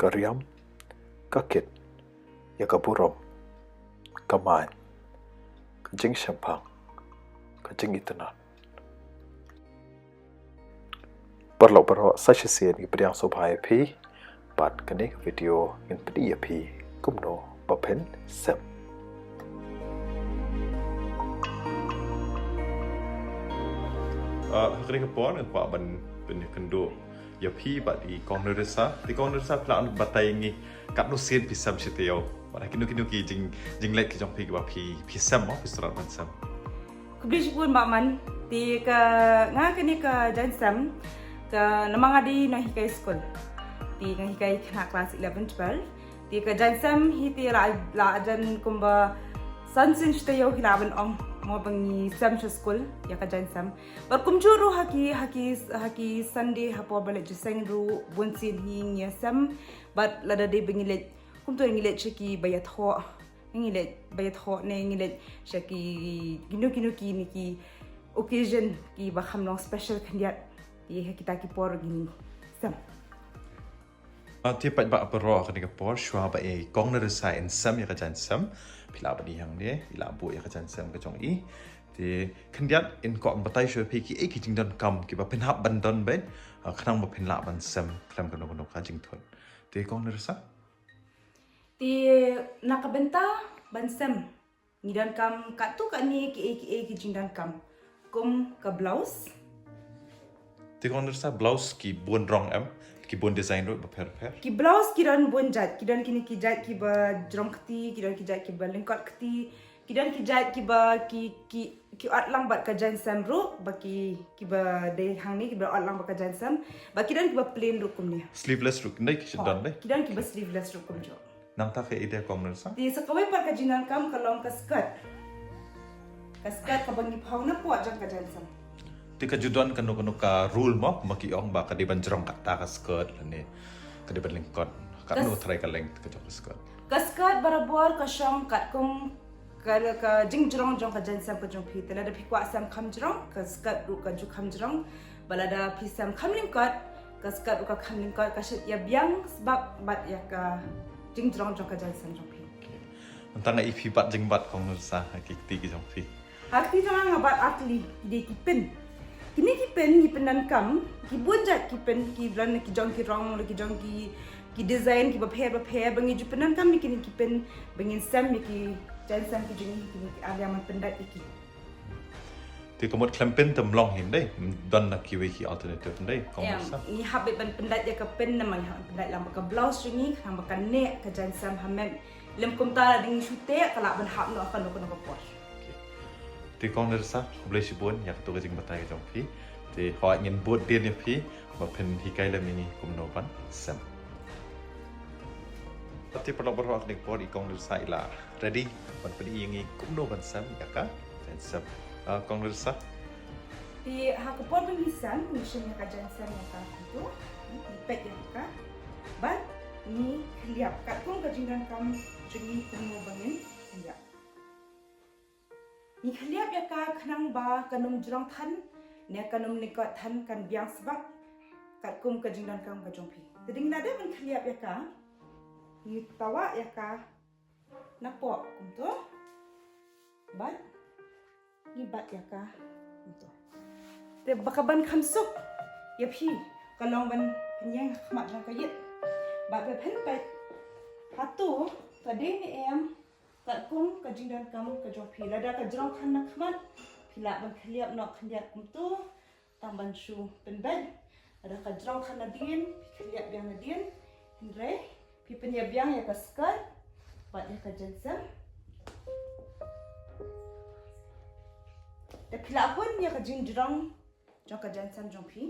Kariam, Kakit, Yakaburom, Kaman, Kajing Shampang, Kajing Itanan. Perlo saja sih ni beriang sobai pi, bat kene video yang pedi pi, kumno bapen sem. Hari kepon kan pak ban kenduk ya pi bat di kong Nerissa pelan batai ni kat nusin pisam setiau. Pada kinu ki jing let ki jong pi ba pi pisam mo pisrat ban sam. Kublis pun bakman di ke kini ke jansam ke namang adi no hikai school di hikai kena kelas 11 12 di ke jansam hiti la ajan kumba sansin setiau hilaban ong mau bengi sam school ya ke jansam berkumjuru haki Sunday hapo balik jeseng ru bunsin hing ya sam bat lada de bengi let kumtu ngilet cheki bayat ho ngilet bayat ho ne ngilet cheki ginu ki ni occasion ki bakham long special kandiat di kita ki por gini sam Tiap bat berroh kan Singapore shua ba kong Nerissa in sam ya ke jansam pila ba di hang ni ila bu ya ke jansam ke jong i di kandiat in ko batai shua pi ki ki jing don kam ki ba pen hab ban don ben khnang ba pen la ban sam klam kan no ka jing thon di kong Nerissa di nakabenta bansam ngidan kam katu kani ki jingdan kam kum ka blouse di kong Nerissa blouse ki bun rong am ki bun design ro ba per ki blouse kidan bonjat kidan kini ki jat ki ba jrong kti kidan ki jat ki ba lengkot kti kidan ki jat ki ba ki atlang bat ka jansam ro ba ki ba de hang ni ki ba atlang ba ka jansam ba kidan ki ba plain ro kum ni sleeveless ro ndai ki don dai kidan ki ba sleeveless ro kum jo nam ta ke ide kong Nerissa di sakawai par ka jinan kam kalong ka skirt ka bangi phau na po jang ka jansam ti ka judan kan no ka rule mo maki ong ba ka di ban jrong ka ta ka skirt ne ka di ban lengkot ka no try ka length ka jong skirt ka skirt barabor ka shom kat kum ka jing jrong jong ka jansam ka jong phi tela da phi kwa sam kham jrong ka skirt ru ka ju kham jrong balada phi sam kham lengkot ka skirt ru ka kham lengkot ka shit ya biang sebab bat ya ka jing jrong jong ka jansam jong phi antang i phi bat jing bat kong Nerissa ki ti ki jong phi hakti jong ngabat atli di kipin kini kipen dan kam ki bunjat kipen ki ran ki jong ki rong ki jong ki design ki ba phe bangi jupenan kam kini kipen bangin sam ki jansam ki jing ki ada man pendat iki ti komot klampen tam long hin dai don na ki we ki alternative dai kong Nerissa ni habit ban pendat ya ka pen na man pendat lam ka blouse ringi khang ba kan ne ka jansam hamen lem kum ta ding shute kala ban hab no akan no ko ti kong Nerissa boleh sibun ya tu jing batai jong phi ti ho ngin bot din ya phi ba pen hikai la mini kumno ban sam ti perlu berhak ning por i kong Nerissa ila ready ban pedi ingi kumno ban sam ya ka sam kong Nerissa di hakupon pemisan mission ya ka jansam ya ka itu pet ya ka ban ni liap kat kong ka jingdan kam jingi kumno bangin ya ni khliap ya ka khnang ba kanum jrong than ne kanum nikot than kan biang sebab kat kum ka jingdan kam ka jongpi tading nada ban khliap ya ka ni tawa ya ka napo kum tu bat ni bat ya ka tu te bakaban khamsuk ya phi kalong ban penyang khmat jang ka yit ba be pen pet hatu tading ni em kat kum ka jingdan kam ka jong phi lada ka jrong khan nak khmat phila ban khliap nok khliap kum tu tam ban shu pen bed ada ka jrong khan nadin khliap yang nadin hindre phi pen ya biang ya ka skirt bat ya ka jansam de phila hun ya ka jing jrong jong ka jansam jong phi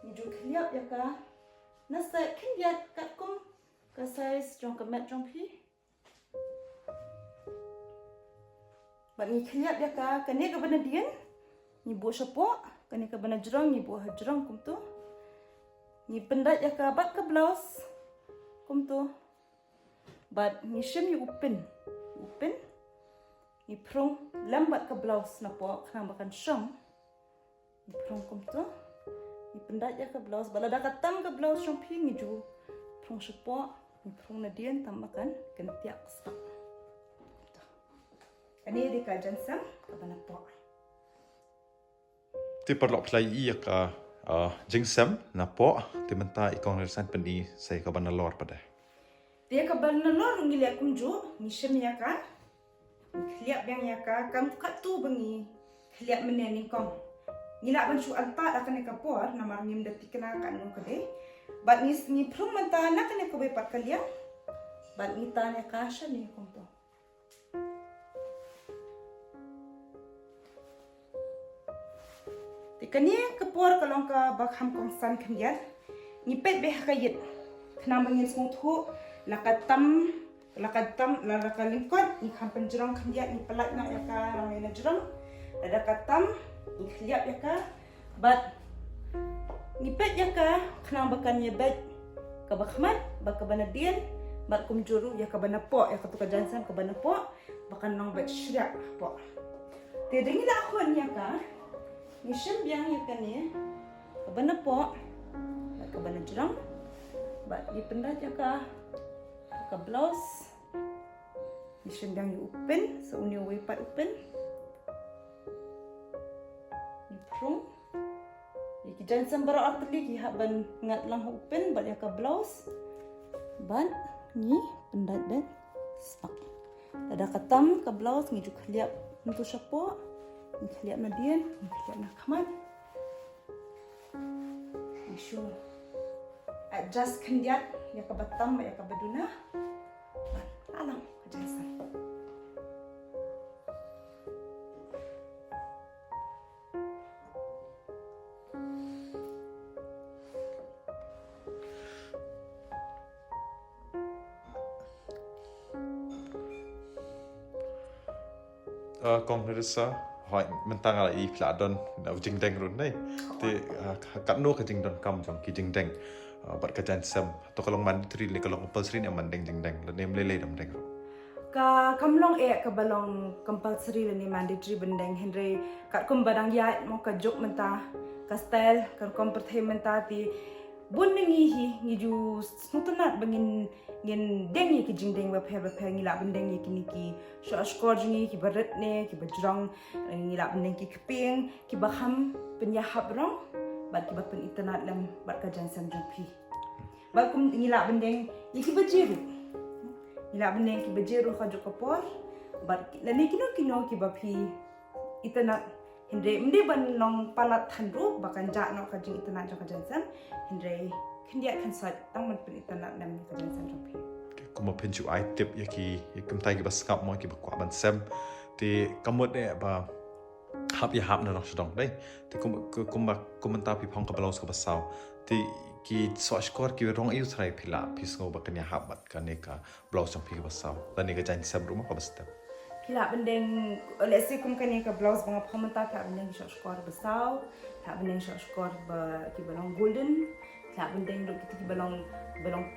ni ju khliap ya ka nasa khliap kat kum ka size jong ka mat jong phi Bat ni khliap ya ka kane ka bana dian ni bu shopok kane ka bana jrong ni bu jrong kum tu ni pendat ya ka bat ka blouse kum tu bat ni shim yu upin ni prong lambat ka blouse na po khang bakan shong ni prong kum tu ni pendat ya ka blouse bala da ka tam ka blouse shong phi ni ju prong sepo, prong nadian tambahkan kentiak sebab. Kani di kajian sam kabana po. Ti perlu play ka jingsam na po ti menta ikong Nerissa pendi saya ka bana lor pada. Dia kabana lor ngiliak kunju ngisem ya ka. Khliap yang ya ka kam katu bengi. Khliap menen ni kong. Ngilak ban su alta akan ka por namar ngim dati kena kan nung kade. Bat ni prong menta na kan ka bepat kalian. Bat ni ta ne ka sha ni kong po. Tikanya kapor kalong ka bakham kong san kemyan ngipet beh kayit kena mangin semua tu lakatam lakalingkot ni kam penjerong kemyan ni pelat nak ya ka ramai na jerong ada katam ni khliap ya ka bat ngipet ya ka kena bakan ye bet ka bakhmat bak banadian bat kumjuru ya ka banapo ya ka tu ka jansan ka banapo bakan nong bet syrak po te dengin aku nya ka Ngisem biang ya kan ya, kabana po, kabana jerang, bat di pendat ya ka blouse, ngisem biang yu open, seunyu wepat open, ni prong, ni kijan sambara artli ki haban ngat lang open, bat ya ka blouse, bat ni pendat dat spak, ada katam ka blouse ni juk liap untuk syapo. Khliap na dian, khliap na kamat. Isu adjust kendiat ya ka batam ya ka baduna. Alam kajasan. Kong Nerissa hỏi mentang ala i pladon na jing deng run nei ti kat no ka jing don kam jong ki jing deng bat ka jan sam to kalong mandatory le kalong compulsory ni mandeng jing deng le nem le dam deng Ka kamlong ka balong compulsory ni mandatory bendeng Henry kat kum badang ya mo ka jok menta ka style ka comportament menta ti bun ngi ju snutunat bangin ngin deng ki jing deng ba phe ngila bendeng ki ki so skor ngi ki barat ne ki bajrang ngila bendeng ki keping ki baham penyahap rong bat ki bapen internet lam bat ka jansan jompi ba kum ngila bendeng ki bajiru ngila bendeng ki bajiru ka jok kapor bat lani kino ki bapi internet Hindre mende ban long palat thandru bakan ja no ka jing internet jok ka jansan Hindre kendiat kan sat tang man pen internet nam ka jansan jompi kuma pinju ai tip ya ki kum tai ki bas kap mo ki bakwa ban sem ti kamut ne ba hap ya hap na nok sdong dai ti kum ta pi phong ka balos ka basaw ti ki so skor ki rong ayu trai phila pisngo bakan ya hap bat ka ne ka blouse jong pi ka basaw la ne ka jan sem rum ka bastem Kila bendeng let's say kum kan ka blouse bang phamanta ka bendeng short skor basaw ka bendeng short skor ba ki balong golden ka bendeng do ki balong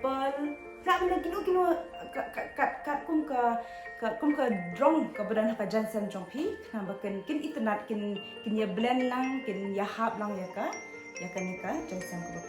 pearl ka bendeng kino kat kum ka drong ka badan ka jansan jongpi na bakan kin internet kin ya blend lang kin ya hap lang ya kan ni ka jansan ko ba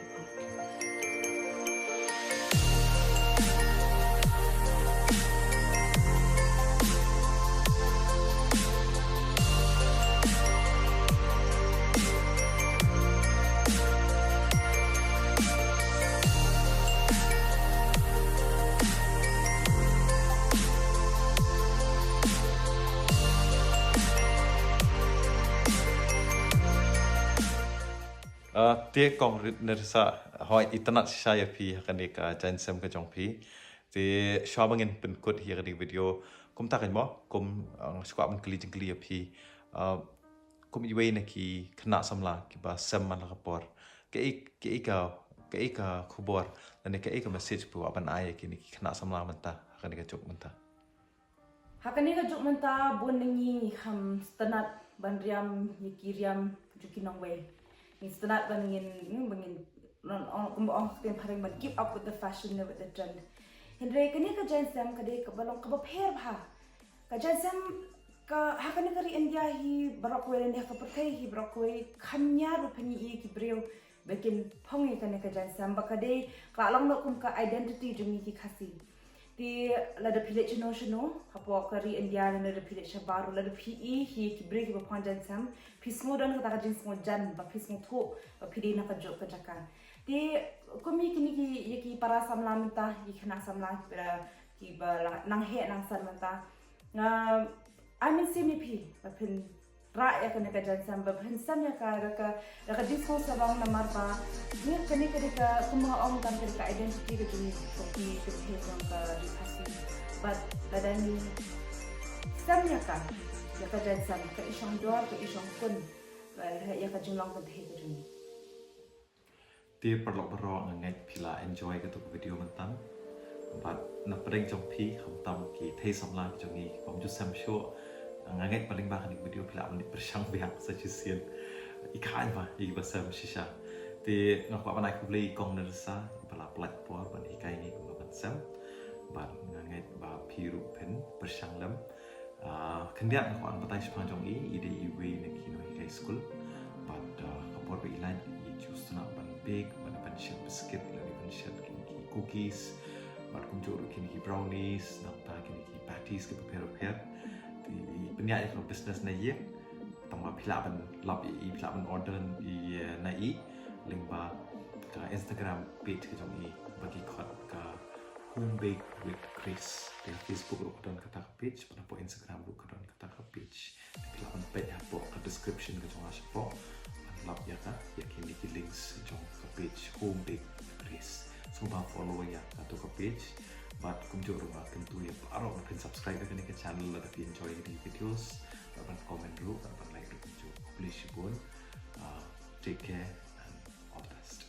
Ti kong Nerissa hỏi internet saya pi kan ni ka jan sem ka jong pi ti sha bangin pen kut hi ka di video kum ta kan mo kum squat man kli jing kli pi kum iwe na ki khna samla ki ba sem man ka por ke ka khubor na ke ka message pu aban ai ki ni khna samla man ta kan ni ka jok man ta Hakani ka jok man ta bun ni ham stanat bandriam yikiriam jukinong way It's not bangin on tem paring man keep up with the fashion with the trend. Hindre kani ka jansam kade ka balong ka bapher bha. Ka jansam ka hakani kari India hi barokwe India ka patay hi barokwe khanya ru phani ki breu bikin pongi kan ka jan sam bakade kalong no kum ka identity jumi ki khasi ti la de village no hapo kari India na de village baru la de pi hi ki break ba panjan sam pismo dan ka jins mo jan ba pismo tho ba pidi na ka jok ka jakan ti kumi kini ki yaki para samla menta yikna samla ki ba nang he nang san menta na amin semi pi ba pin ra ya kan ka jan sam ba pin sam ya ka disco sa bang na marpa ni kani ka kuma ong kan ka identity ka jini ko ki ke ka di khasi but ladani sam ya ka jan sam ka isang dor ka isang kun ya ka jumlang ka the ka jini Dia perlu berang ngai pila enjoy ke tu video mentam, but nak pereng jom pi ham ki thei samla jom ni kom ju sam show ngai paling bah ni video pila ni persang biak sajisian ikan ba i basam shisha ti ngak pa nai kubli kong Nerissa pala platform ban ikai ni ko ban sam ban ngai ba pi ru pen persang lam kendiat ngak an patai sepang jong i ide i we ni kino ikai school but kapor be ilan i just nak ban big ban shit biscuit la ban shit ki cookies bat kum jor ki brownies nak ta ki patties ke prepare di penyak kalau business na ye tama pila ban lab i pila ban order i na i link ba ka Instagram page ke jong i bagi khot ka home bake with Chris di Facebook ru kadon kata page pada po Instagram ru kadon kata page pila ban page hapo ka description ke jong aspo lab ya ka ya kini ki links jong ka page home bake with Chris so ba follow ya atau ka page but kumjur rumah tentu ya baru makin subscribe ke ni ke channel lah tapi enjoy the videos dapat komen dulu dapat like dulu kumjur please pun take care and all the best